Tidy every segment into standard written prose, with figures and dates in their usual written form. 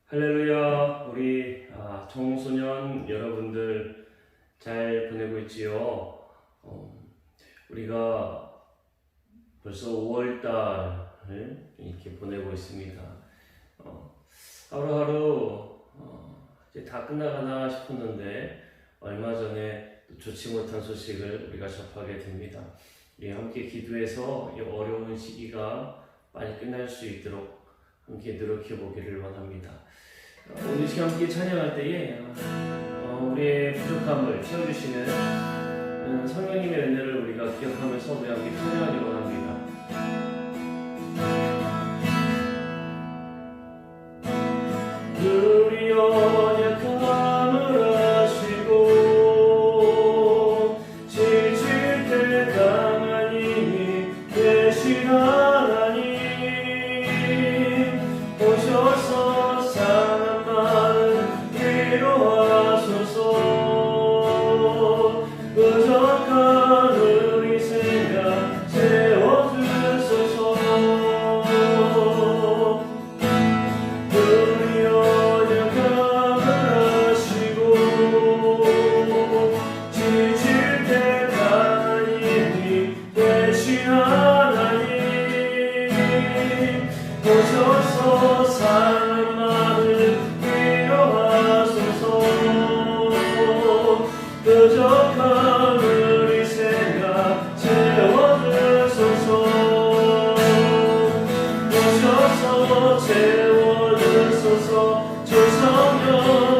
할렐루야. 우리 청소년 여러분들 잘 보내고 있지요? 우리가 벌써 5월달을 이렇게 보내고 있습니다. 하루하루 이제 다 끝나가나 싶었는데 얼마 전에 좋지 못한 소식을 우리가 접하게 됩니다. 우리 함께 기도해서 이 어려운 시기가 빨리 끝날 수 있도록 함께 노력해 보기를 원합니다. 오늘 이 시간 함께 찬양할 때에 우리의 부족함을 채워주시는 성령님의 은혜를 우리가 기억하면서 우리 함께 찬양하기 원합니다. 우리 연약함을 아시고 지칠 때 강한 힘이 되신 하나님 오셔서 상한 마음 위로하소서. 부족한 우리 생각 채워주소서. 우리 연약함을 아시고 지칠 때 강한 힘이 되신 하나님 오셔서 상한 마음을 위로하소서. 부족한 우리 생각 채워주소서. 오셔서 채워주소서. 주 성령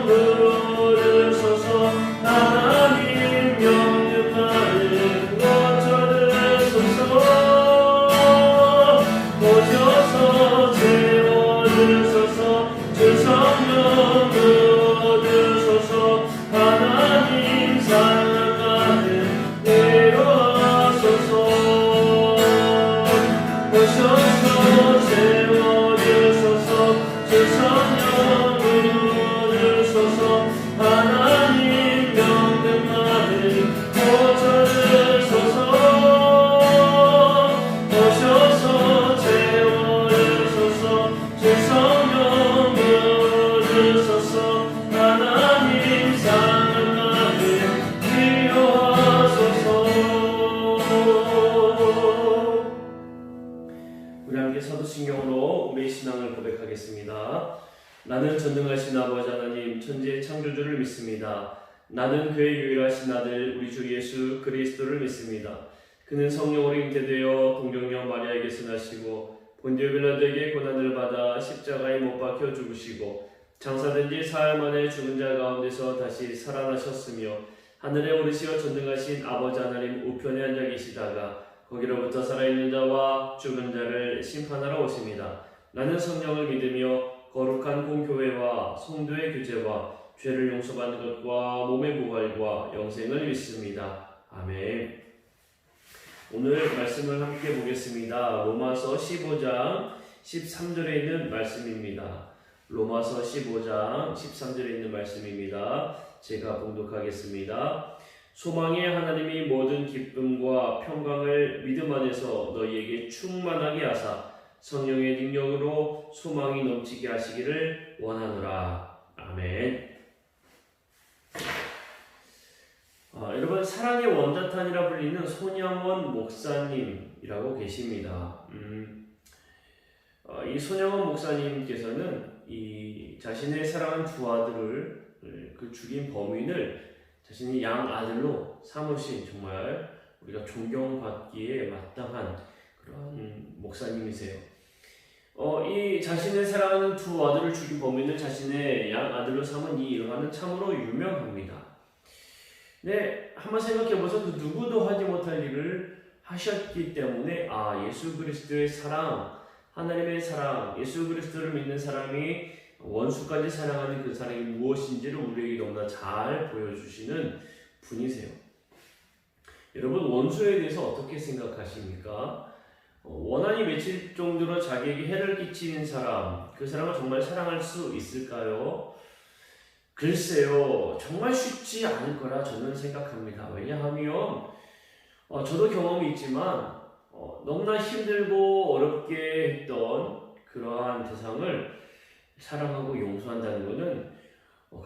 부어주소서. 하나님 명령하는 거쳐주소서. 오셔서 채워주소서. 주 성령 부어주소서. 하나님 사랑하는 위로하소서. 오셔서 채워주소서. 주 성령 부어주소서. 하나님 명령하는 고쳐주소서. 오셔서 채워주소서. 주 성령 부어주소서. 하나님 사랑하는 위로하소서. 우리 함께 사도신경으로 우리의 신앙을 고백하겠습니다. 나는 전능하신 아버지 하나님 천지의 창조주를 믿습니다. 나는 그의 유일하신 아들 우리 주 예수 그리스도를 믿습니다. 그는 성령으로 잉태되어 동정녀 마리아에게서 나시고 본디오 빌라도에게 고난을 받아 십자가에 못 박혀 죽으시고 장사된 지 사흘 만에 죽은 자 가운데서 다시 살아나셨으며 하늘에 오르시어 전능하신 아버지 하나님 우편에 앉아 계시다가 거기로부터 살아있는 자와 죽은 자를 심판하러 오십니다. 나는 성령을 믿으며 거룩한 공교회와 성도의 교제와 죄를 용서받는 것과 몸의 부활과 영생을 믿습니다. 아멘. 오늘 말씀을 함께 보겠습니다. 로마서 15장 13절에 있는 말씀입니다. 로마서 15장 13절에 있는 말씀입니다. 제가 봉독하겠습니다. 소망의 하나님이 모든 기쁨과 평강을 믿음 안에서 너희에게 충만하게 하사 성령의 능력으로 소망이 넘치게 하시기를 원하노라. 아멘. 여러분, 사랑의 원자탄이라 불리는 손영원 목사님이라고 계십니다. 이 손영원 목사님께서는 이 자신의 사랑하는 두 아들을 그 죽인 범인을 자신이 양 아들로 삼으신 정말 우리가 존경받기에 마땅한 그런 목사님이세요. 이 자신의 사랑하는 두 아들을 죽인 범인을 자신의 양 아들로 삼은 이 일화는 참으로 유명합니다. 네, 한번 생각해보세요. 그 누구도 하지 못할 일을 하셨기 때문에 예수 그리스도의 사랑, 하나님의 사랑, 예수 그리스도를 믿는 사람이 원수까지 사랑하는 그 사랑이 무엇인지를 우리에게 너무나 잘 보여주시는 분이세요. 여러분, 원수에 대해서 어떻게 생각하십니까? 원한이 맺힐 정도로 자기에게 해를 끼치는 사람, 그 사람을 정말 사랑할 수 있을까요? 글쎄요, 정말 쉽지 않을 거라 저는 생각합니다. 왜냐하면 저도 경험이 있지만 너무나 힘들고 어렵게 했던 그러한 대상을 사랑하고 용서한다는 것은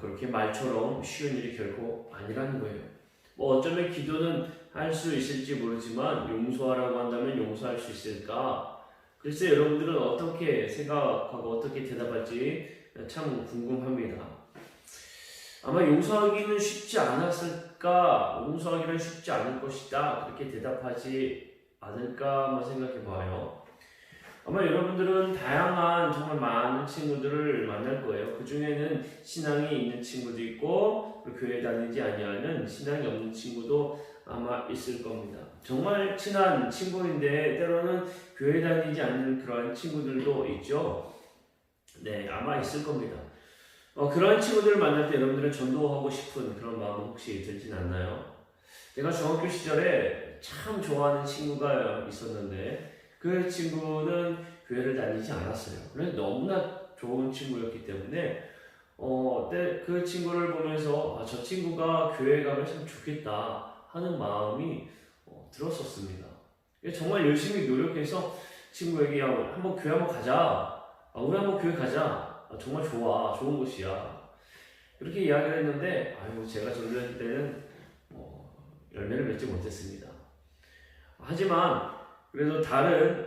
그렇게 말처럼 쉬운 일이 결코 아니라는 거예요. 뭐 어쩌면 기도는 할 수 있을지 모르지만 용서하라고 한다면 용서할 수 있을까? 글쎄 여러분들은 어떻게 생각하고 어떻게 대답할지 참 궁금합니다. 아마 용서하기는 쉽지 않았을까? 용서하기는 쉽지 않을 것이다. 그렇게 대답하지 않을까 한번 생각해 봐요. 아마 여러분들은 다양한 정말 많은 친구들을 만날 거예요. 그 중에는 신앙이 있는 친구도 있고 교회 다니지 아니하는 신앙이 없는 친구도 아마 있을 겁니다. 정말 친한 친구인데 때로는 교회 다니지 않는 그런 친구들도 있죠. 네, 아마 있을 겁니다. 그런 친구들을 만날 때 여러분들은 전도하고 싶은 그런 마음 혹시 들진 않나요? 제가 중학교 시절에 참 좋아하는 친구가 있었는데 그 친구는 교회를 다니지 않았어요. 그런데 너무나 좋은 친구였기 때문에 그 친구를 보면서 저 친구가 교회 가면 참 좋겠다 하는 마음이 들었었습니다. 정말 열심히 노력해서 친구에게 한번 교회 한번 가자. 우리 한번 교회 가자. 정말 좋아. 좋은 곳이야. 이렇게 이야기를 했는데 제가 전도할 때는 열매를 맺지 못했습니다. 하지만 그래도 다른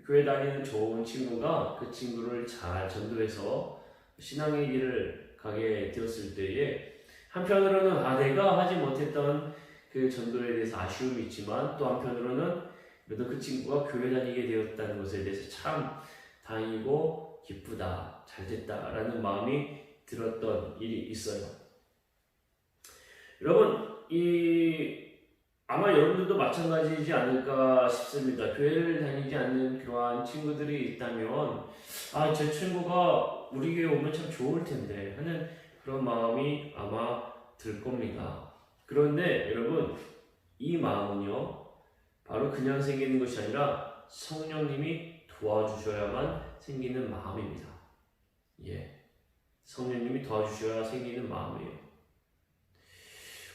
교회 다니는 좋은 친구가 그 친구를 잘 전도해서 신앙의 길을 가게 되었을 때에 한편으로는 내가 하지 못했던 그 전도에 대해서 아쉬움이 있지만 또 한편으로는 그래도 그 친구가 교회 다니게 되었다는 것에 대해서 참 다행이고 기쁘다, 잘됐다라는 마음이 들었던 일이 있어요. 여러분, 아마 여러분들도 마찬가지이지 않을까 싶습니다. 교회를 다니지 않는 그러한 친구들이 있다면 제 친구가 우리 교회 오면 참 좋을 텐데 하는 그런 마음이 아마 들 겁니다. 그런데 여러분, 이 마음은요 바로 그냥 생기는 것이 아니라 성령님이 도와주셔야만 생기는 마음입니다. 성령님이 도와주셔야 생기는 마음이에요.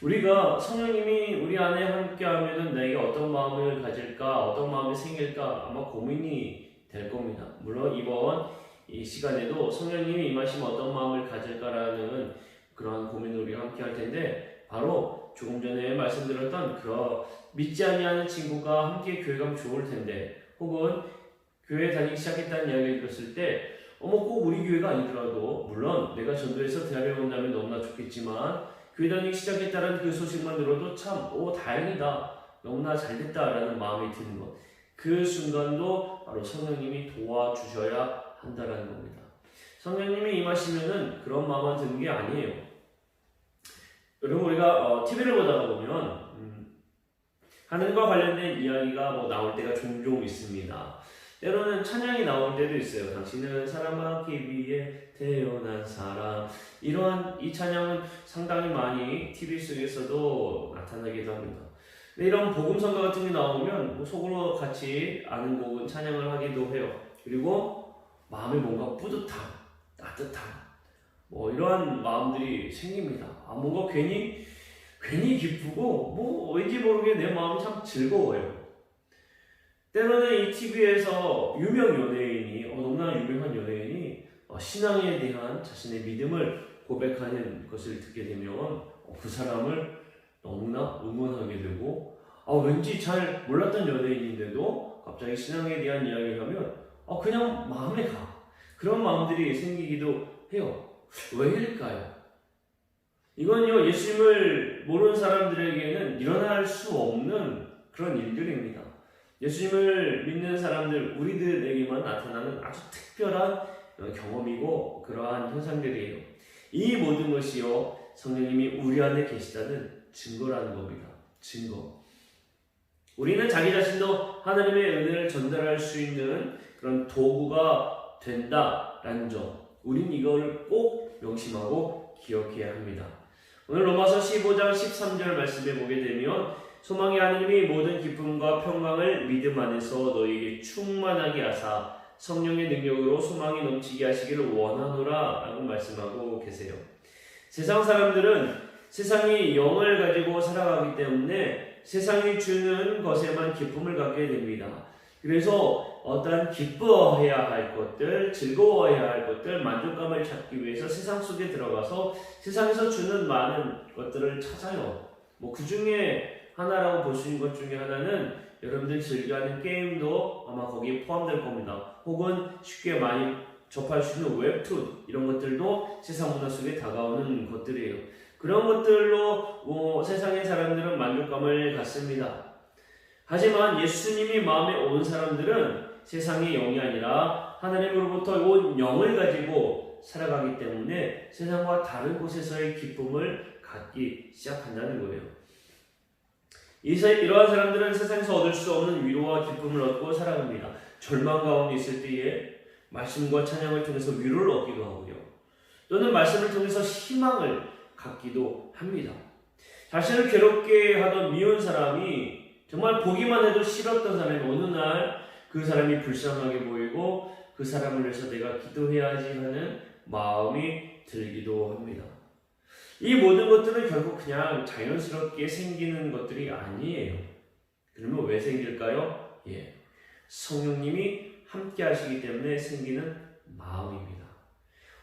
우리가 성령님이 우리 안에 함께하면은 내가 어떤 마음을 가질까, 어떤 마음이 생길까 아마 고민이 될 겁니다. 물론 이번 이 시간에도 성령님이 임하시면 어떤 마음을 가질까라는 그러한 고민을 우리가 함께할 텐데 바로 조금 전에 말씀드렸던 그런 믿지 아니하는 친구가 함께 교회 가면 좋을 텐데 혹은 교회 다니기 시작했다는 이야기를 들었을 때 꼭 우리 교회가 아니더라도 물론 내가 전도해서 대학에 온다면 너무나 좋겠지만 교회 다니기 시작했다는 그 소식만 들어도 참 다행이다, 너무나 잘됐다라는 마음이 드는 것, 그 순간도 바로 성령님이 도와주셔야 한다라는 겁니다. 성령님이 임하시면은 그런 마음만 드는 게 아니에요. 여러분, 우리가 TV를 보다가 보면 하늘과 관련된 이야기가 나올 때가 종종 있습니다. 때로는 찬양이 나올 때도 있어요. 당신은 사람하기 위해 태어난 사람. 이 찬양은 상당히 많이 TV 속에서도 나타나기도 합니다. 근데 이런 복음성가 같은 게 나오면 속으로 같이 아는 곡은 찬양을 하기도 해요. 그리고 마음에 뭔가 뿌듯함, 따뜻함, 이러한 마음들이 생깁니다. 뭔가 괜히 기쁘고 왠지 모르게 내 마음이 참 즐거워요. 때로는 이 TV에서 유명 연예인이 너무나 유명한 연예인이 신앙에 대한 자신의 믿음을 고백하는 것을 듣게 되면 그 사람을 너무나 응원하게 되고 왠지 잘 몰랐던 연예인인데도 갑자기 신앙에 대한 이야기를 하면 그냥 마음에 가. 그런 마음들이 생기기도 해요. 왜일까요? 이건요 예수님을 모르는 사람들에게는 일어날 수 없는 그런 일들입니다. 예수님을 믿는 사람들, 우리들에게만 나타나는 아주 특별한 경험이고 그러한 현상들이에요. 이 모든 것이요 성령님이 우리 안에 계시다는 증거라는 겁니다. 증거. 우리는 자기 자신도 하나님의 은혜를 전달할 수 있는 그런 도구가 된다라는 점, 우린 이걸 꼭 명심하고 기억해야 합니다. 오늘 로마서 15장 13절 말씀에 보게 되면 소망의 하느님이 모든 기쁨과 평강을 믿음 안에서 너희에게 충만하게 하사 성령의 능력으로 소망이 넘치게 하시기를 원하노라 라고 말씀하고 계세요. 세상 사람들은 세상이 영을 가지고 살아가기 때문에 세상이 주는 것에만 기쁨을 갖게 됩니다. 그래서 어떠한 기뻐해야 할 것들, 즐거워해야 할 것들, 만족감을 찾기 위해서 세상 속에 들어가서 세상에서 주는 많은 것들을 찾아요. 그 중에 하나라고 볼 수 있는 것 중에 하나는 여러분들이 즐겨하는 게임도 아마 거기에 포함될 겁니다. 혹은 쉽게 많이 접할 수 있는 웹툰 이런 것들도 세상 문화 속에 다가오는 것들이에요. 그런 것들로 세상의 사람들은 만족감을 갖습니다. 하지만 예수님이 마음에 온 사람들은 세상의 영이 아니라 하나님으로부터 온 영을 가지고 살아가기 때문에 세상과 다른 곳에서의 기쁨을 갖기 시작한다는 거예요. 이러한 사람들은 세상에서 얻을 수 없는 위로와 기쁨을 얻고 살아갑니다. 절망 가운데 있을 때에 말씀과 찬양을 통해서 위로를 얻기도 하고요. 또는 말씀을 통해서 희망을 갖기도 합니다. 자신을 괴롭게 하던 미운 사람이 정말 보기만 해도 싫었던 사람이 어느 날 그 사람이 불쌍하게 보이고 그 사람을 위해서 내가 기도해야지 하는 마음이 들기도 합니다. 이 모든 것들은 결국 그냥 자연스럽게 생기는 것들이 아니에요. 그러면 왜 생길까요? 성령님이 함께 하시기 때문에 생기는 마음입니다.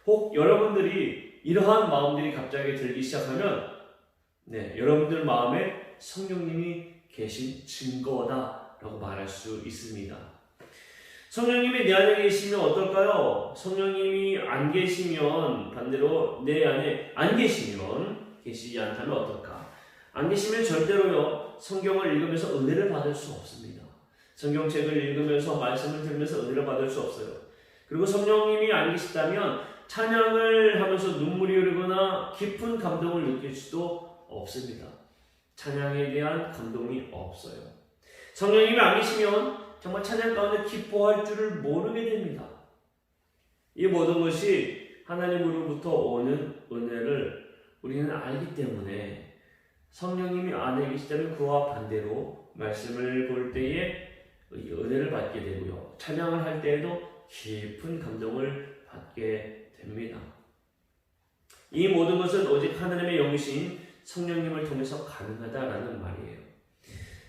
혹 여러분들이 이러한 마음들이 갑자기 들기 시작하면 여러분들 마음에 성령님이 계신 증거다라고 말할 수 있습니다. 성령님이 내 안에 계시면 어떨까요? 성령님이 안 계시면 반대로 내 안에 안 계시면 계시지 않다면 어떨까? 안 계시면 절대로요 성경을 읽으면서 은혜를 받을 수 없습니다. 성경책을 읽으면서 말씀을 들으면서 은혜를 받을 수 없어요. 그리고 성령님이 안 계시다면 찬양을 하면서 눈물이 흐르거나 깊은 감동을 느낄 수도 없습니다. 찬양에 대한 감동이 없어요. 성령님이 안 계시면 정말 찬양 가운데 기뻐할 줄을 모르게 됩니다. 이 모든 것이 하나님으로부터 오는 은혜를 우리는 알기 때문에 성령님이 안에 계시다면 그와 반대로 말씀을 볼 때에 은혜를 받게 되고요. 찬양을 할 때에도 깊은 감동을 받게 됩니다. 이 모든 것은 오직 하나님의 영이신 성령님을 통해서 가능하다라는 말이에요.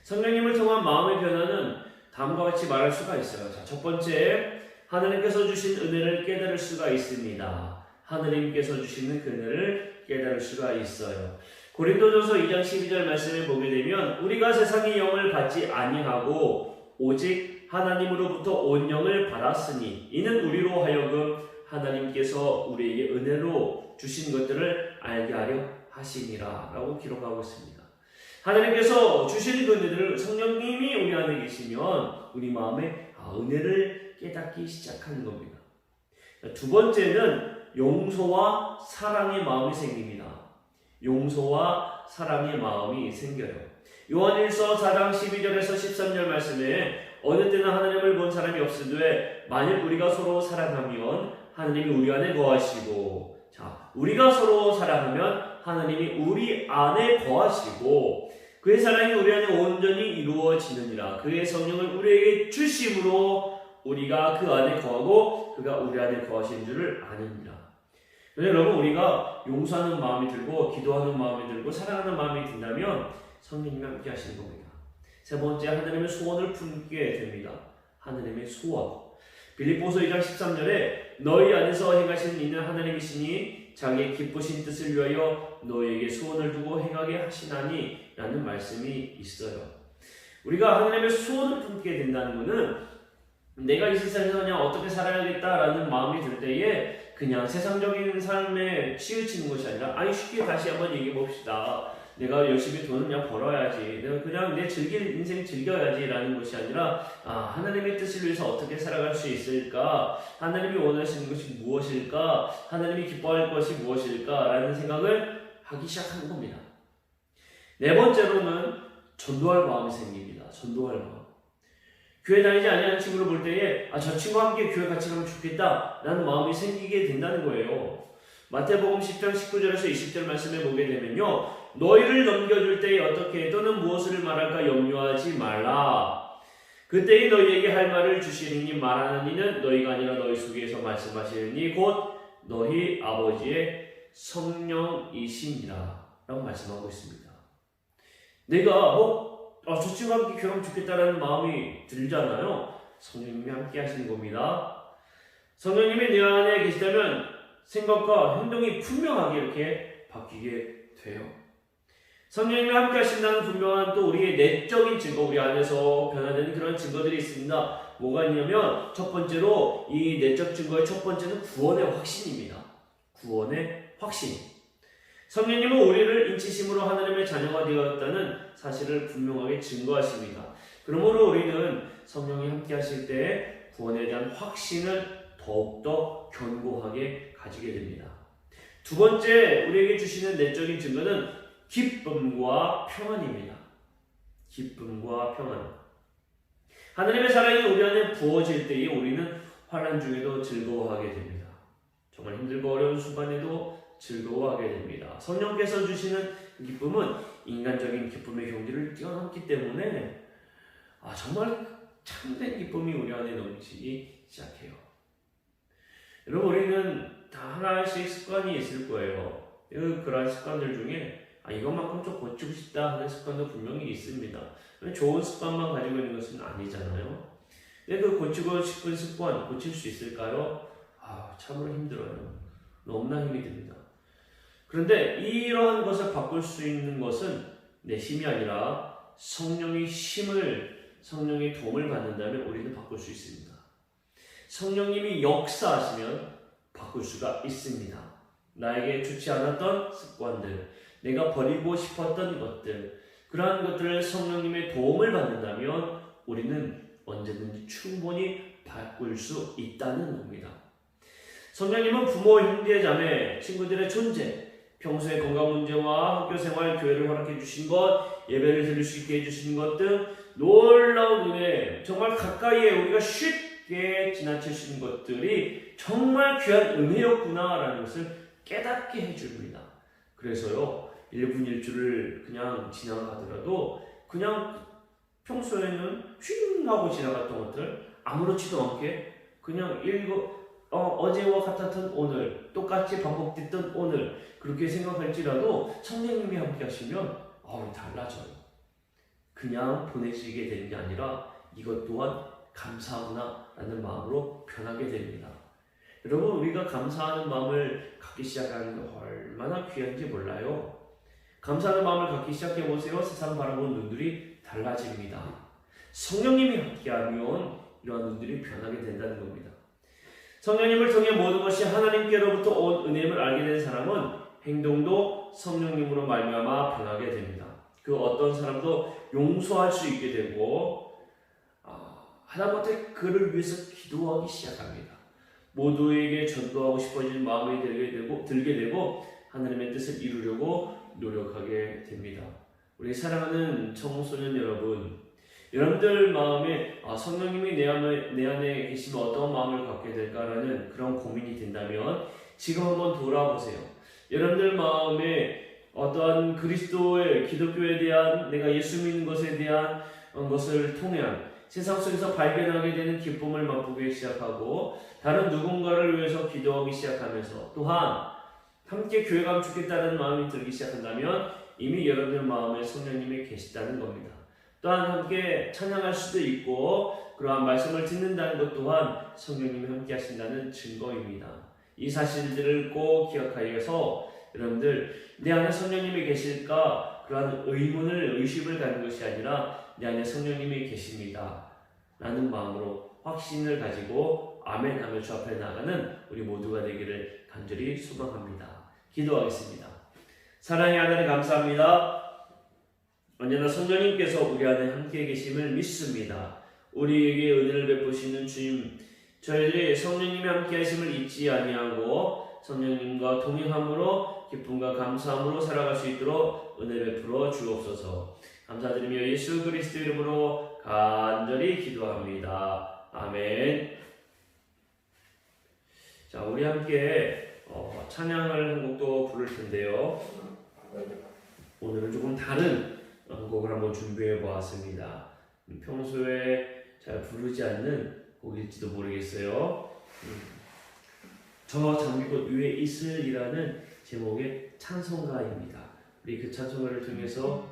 성령님을 통한 마음의 변화는 다음과 같이 말할 수가 있어요. 자, 첫 번째, 하나님께서 주신 은혜를 깨달을 수가 있습니다. 하나님께서 주시는 그 은혜를 깨달을 수가 있어요. 고린도전서 2장 12절 말씀을 보게 되면 우리가 세상의 영을 받지 아니하고 오직 하나님으로부터 온 영을 받았으니 이는 우리로 하여금 하나님께서 우리에게 은혜로 주신 것들을 알게 하려 하시니라 라고 기록하고 있습니다. 하나님께서 주신 그 은혜를 성령님이 우리 안에 계시면 우리 마음에 은혜를 깨닫기 시작하는 겁니다. 두 번째는 용서와 사랑의 마음이 생깁니다. 용서와 사랑의 마음이 생겨요. 요한일서 4장 12절에서 13절 말씀에 어느 때나 하나님을 본 사람이 없으되 만일 우리가 서로 사랑하면 하나님이 우리 안에 거하시고 우리가 서로 사랑하면 하나님이 우리 안에 거하시고 그의 사랑이 우리 안에 온전히 이루어지느니라. 그의 성령을 우리에게 주심으로 우리가 그 안에 거하고 그가 우리 안에 거하신 줄을 아느니라. 여러분 우리가 용서하는 마음이 들고 기도하는 마음이 들고 사랑하는 마음이 든다면 성령님이 함께 하시는 겁니다. 세 번째, 하나님의 소원을 품게 됩니다. 하나님의 소원. 빌립보서 2장 13절에 너희 안에서 행하시는 이는 하나님이시니 자기의 기쁘신 뜻을 위하여 너희에게 소원을 두고 행하게 하시나니 라는 말씀이 있어요. 우리가 하나님의 소원을 품게 된다는 것은 내가 이 세상에서 그냥 어떻게 살아야겠다라는 마음이 들 때에 그냥 세상적인 삶에 치우치는 것이 아니라 쉽게 다시 한번 얘기해 봅시다. 내가 열심히 돈을 그냥 벌어야지. 내가 그냥 내 즐길 인생 즐겨야지 라는 것이 아니라 하나님의 뜻을 위해서 어떻게 살아갈 수 있을까? 하나님이 원하시는 것이 무엇일까? 하나님이 기뻐할 것이 무엇일까? 라는 생각을 하기 시작하는 겁니다. 네 번째로는 전도할 마음이 생깁니다. 전도할 마음. 교회 다니지 아니하는 친구를 볼 때에 저 친구와 함께 교회 같이 가면 좋겠다 라는 마음이 생기게 된다는 거예요. 마태복음 10장 19절에서 20절 말씀에 보게 되면요. 너희를 넘겨줄 때에 어떻게 또는 무엇을 말할까 염려하지 말라. 그때에 너희에게 할 말을 주시리니 말하는 이는 너희가 아니라 너희 속에서 말씀하시는 이 곧 너희 아버지의 성령이십니다 라고 말씀하고 있습니다. 내가 저 친구와 함께 교회하면 좋겠다라는 마음이 들잖아요. 성령님이 함께 하시는 겁니다. 성령님이 내 안에 계시다면 생각과 행동이 분명하게 이렇게 바뀌게 돼요. 성령님이 함께 하신다는 분명한 또 우리의 내적인 증거, 우리 안에서 변화되는 그런 증거들이 있습니다. 뭐가 있냐면 첫 번째로 이 내적 증거의 첫 번째는 구원의 확신입니다. 구원의 확신. 성령님은 우리를 인치심으로 하나님의 자녀가 되었다는 사실을 분명하게 증거하십니다. 그러므로 우리는 성령이 함께 하실 때 구원에 대한 확신을 더욱더 견고하게 가지게 됩니다. 두 번째 우리에게 주시는 내적인 증거는 기쁨과 평안입니다. 기쁨과 평안. 하나님의 사랑이 우리 안에 부어질 때에 우리는 환난 중에도 즐거워하게 됩니다. 정말 힘들고 어려운 순간에도 즐거워하게 됩니다. 성령께서 주시는 기쁨은 인간적인 기쁨의 경지를 뛰어넘기 때문에 정말 참된 기쁨이 우리 안에 넘치기 시작해요. 여러분, 우리는 다 하나씩 습관이 있을 거예요. 그러한 습관들 중에 이것만큼 좀 고치고 싶다 하는 습관도 분명히 있습니다. 좋은 습관만 가지고 있는 것은 아니잖아요. 근데 그 고치고 싶은 습관 고칠 수 있을까요? 참으로 힘들어요. 너무나 힘이 듭니다. 그런데 이러한 것을 바꿀 수 있는 것은 내 힘이 아니라 성령의 도움을 받는다면 우리는 바꿀 수 있습니다. 성령님이 역사하시면 바꿀 수가 있습니다. 나에게 좋지 않았던 습관들, 내가 버리고 싶었던 것들, 그러한 것들을 성령님의 도움을 받는다면 우리는 언제든지 충분히 바꿀 수 있다는 겁니다. 성령님은 부모, 형제, 자매, 친구들의 존재, 평소의 건강 문제와 학교 생활, 교회를 허락해 주신 것, 예배를 드릴 수 있게 해주신 것 등 놀라운 은혜, 정말 가까이에 우리가 쉽게 지나칠 수 있는 것들이 정말 귀한 은혜였구나라는 것을 깨닫게 해줍니다. 그래서요, 1분 1주를 그냥 지나가더라도 그냥 평소에는 휙 하고 지나갔던 것들 아무렇지도 않게 그냥 어제와 같았던 오늘, 똑같이 반복됐던 오늘 그렇게 생각할지라도 성령님이 함께 하시면 달라져요. 그냥 보내시게 되는 게 아니라 이것 또한 감사하구나 라는 마음으로 변하게 됩니다. 여러분, 우리가 감사하는 마음을 갖기 시작하는 게 얼마나 귀한지 몰라요. 감사하는 마음을 갖기 시작해보세요. 세상 바라보는 눈들이 달라집니다. 성령님이 함께하면 이러한 눈들이 변하게 된다는 겁니다. 성령님을 통해 모든 것이 하나님께로부터 온 은혜임을 알게 된 사람은 행동도 성령님으로 말미암아 변하게 됩니다. 그 어떤 사람도 용서할 수 있게 되고 하다못해 그를 위해서 기도하기 시작합니다. 모두에게 전도하고 싶어지는 마음이 들게 되고 하나님의 뜻을 이루려고 노력하게 됩니다. 우리 사랑하는 청소년 여러분, 여러분들 마음에 성령님이 내 안에 계시면 어떤 마음을 갖게 될까라는 그런 고민이 된다면 지금 한번 돌아보세요. 여러분들 마음에 어떠한 그리스도의 기독교에 대한, 내가 예수 믿는 것에 대한 것을 통한 세상 속에서 발견하게 되는 기쁨을 맛보기 시작하고 다른 누군가를 위해서 기도하기 시작하면서 또한 함께 교회 가면 좋겠다는 마음이 들기 시작한다면 이미 여러분들 마음에 성령님이 계시다는 겁니다. 또한 함께 찬양할 수도 있고 그러한 말씀을 듣는다는 것 또한 성령님이 함께 하신다는 증거입니다. 이 사실들을 꼭 기억하여서 여러분들 내 안에 성령님이 계실까 그러한 의심을 갖는 것이 아니라 내 안에 성령님이 계십니다 라는 마음으로 확신을 가지고 아멘 하며 주 앞에 나가는 우리 모두가 되기를 간절히 소망합니다. 기도하겠습니다. 사랑의 하나님 감사합니다. 언제나 성령님께서 우리 안에 함께 계심을 믿습니다. 우리에게 은혜를 베푸시는 주님, 저희들이 성령님이 함께 하심을 잊지 아니하고 성령님과 동행함으로 기쁨과 감사함으로 살아갈 수 있도록 은혜 베풀어 주옵소서. 감사드리며 예수 그리스도 이름으로 간절히 기도합니다. 아멘. 자, 우리 함께 찬양을 한 곡도 부를 텐데요. 오늘은 조금 다른 곡을 한번 준비해 보았습니다. 평소에 잘 부르지 않는 곡일지도 모르겠어요. 저 장미꽃 위에 있으리라는 제목의 찬송가입니다. 우리 그 찬송가를 통해서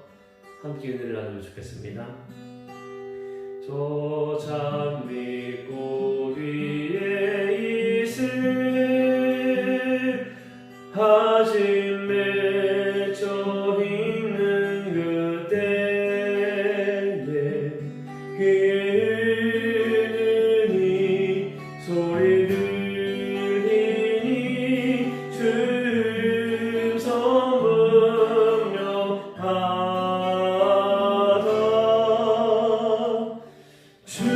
함께 은혜를 나누면 좋겠습니다. 저 장미꽃 위에 있을 하진 맺혀 있는 그때에 귀에 들리니 소리 들리니 주님 성 분명하다. 주님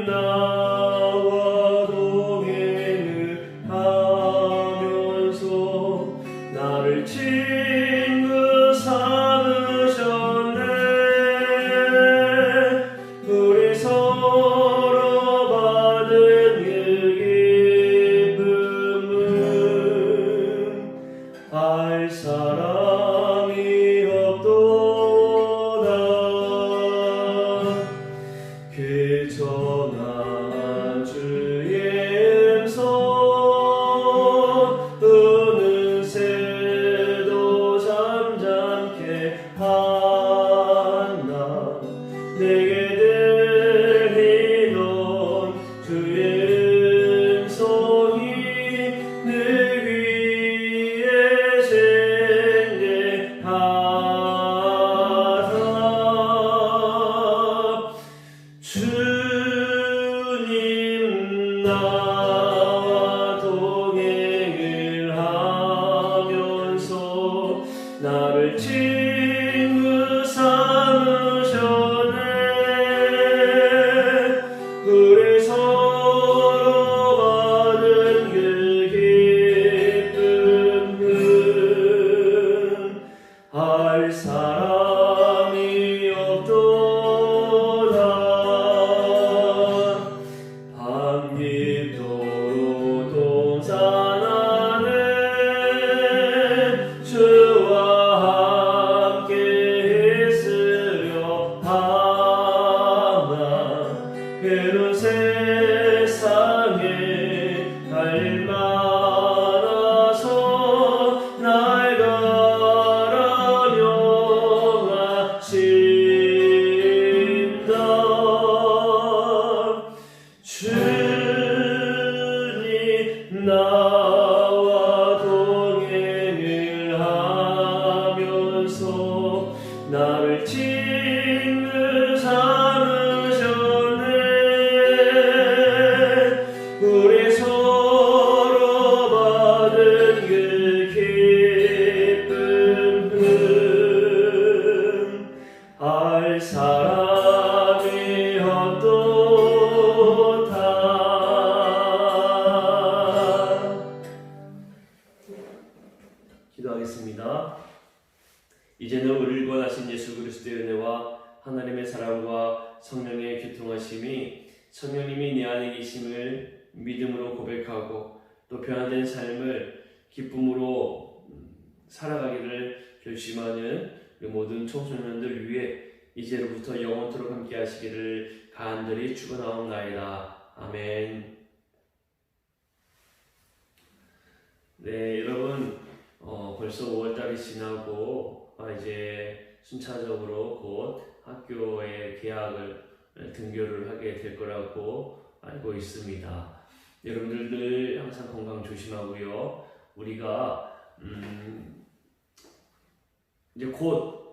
나와 동행을 하면서 나를 친구 삼으셨네. 우리 서로 받은 그 기쁨은 알 사람이 없도다. 그 전한 주의 음성 어느새도 잠잠케 하나. 내게 들리던 주의 음성이 내 귀에 생대하다. 주님 나와 동행을 하면서 나를 친구 삼으셨네. 우리 서로 받은 그 기쁨은 알 사람이 없도다. 밤깊도록 동산 안에 주와 함께 있으려 하나. 괴로운 세상에 갈 많아서 날 가라 명하신다. 주님 나와 동행을 하면서 나를 친구 삼으셨네. 우리 서로 받은 그 기쁨은 알 사람이 없도다. 기도하겠습니다. 이제는 우리를 구원하신 예수 그리스도의 은혜와 하나님의 사랑과 성령의 교통하심이 성령님이 내 안에 계심을 믿음으로 고백하고 또 변화된 삶을 기쁨으로 살아가기를 결심하는 우리 모든 청소년들 위해 이제로부터 영원토록 함께 하시기를 간절히 축원하옵나이다. 아멘. 네, 여러분 벌써 5월달이 지나고 이제 순차적으로 곧 학교에 등교를 하게 될 거라고 알고 있습니다. 여러분들 늘 항상 건강 조심하고요. 우리가 이제 곧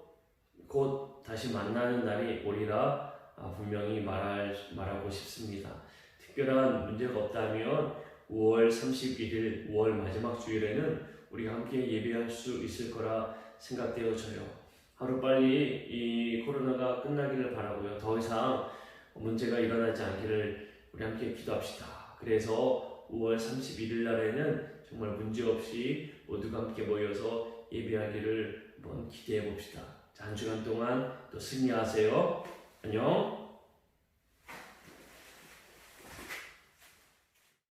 다시 만나는 날이 오리라 분명히 말하고 싶습니다. 특별한 문제가 없다면 5월 31일 5월 마지막 주일에는 우리가 함께 예배할 수 있을 거라 생각되어져요. 하루빨리 이 코로나가 끝나기를 바라고요. 더 이상 문제가 일어나지 않기를 우리 함께 기도합시다. 그래서 5월 31일 날에는 정말 문제없이 모두가 함께 모여서 예배하기를 한번 기대해 봅시다. 자, 한 주간 동안 또 승리하세요. 안녕.